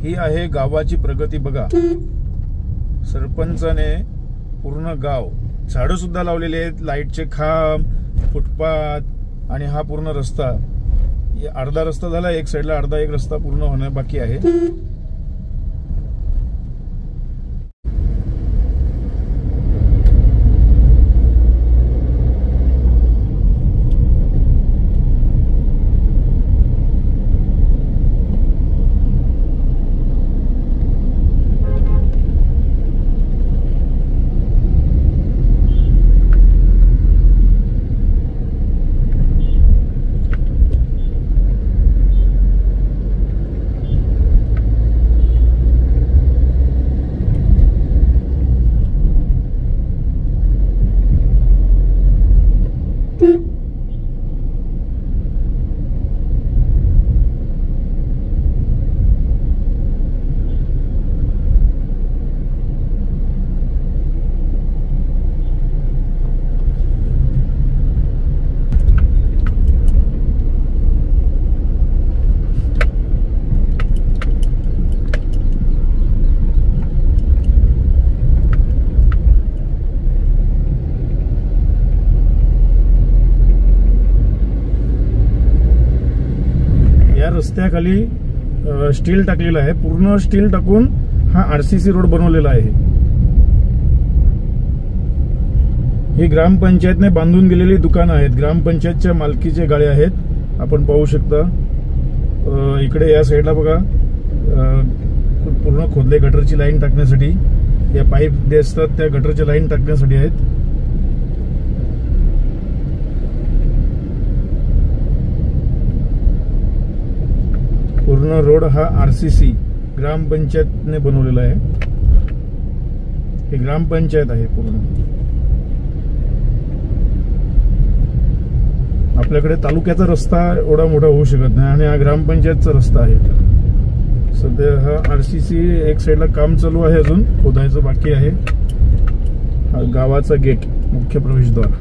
ही आहे गावाची प्रगती बघा। सरपंचाने पूर्ण गाव झाडं सुद्धा लावलेले आहेत, लाईटचे खांब, फुटपाथ आणि हा पूर्ण रस्ता, अर्धा रस्ता झाला, एक साईडला अर्धा एक रस्ता पूर्ण होणं बाकी आहे। रस्त्याखाली स्टील टाकलेलं आहे, पूर्ण स्टील टाकून हा आरसीसी रोड बनवलेला आहे। ही ग्रामपंचायतने बांधून दिलेली दुकानं आहेत, ग्रामपंचायतच्या मालकीचे गाळे आहेत, आपण पाहू शकता। इकडे या साईडला बघा पूर्ण खोदले गटरची लाईन टाकण्यासाठी, या पाईप जे असतात त्या गटरच्या लाईन टाकण्यासाठी आहेत। पूर्ण रोड हा आरसीसी ग्रामपंचायतने बनवलेला आहे, हे ग्रामपंचायत आहे पूर्ण। आपल्याकडे तालुक्याचा रस्ता एवढा मोठा होऊ शकत नाही आणि हा ग्रामपंचायतचा रस्ता आहे। सध्या हा आरसीसी एक साईडला काम चालू आहे, अजून खोदायचं बाकी आहे। हा गावाचा गेट, मुख्य प्रवेशद्वार।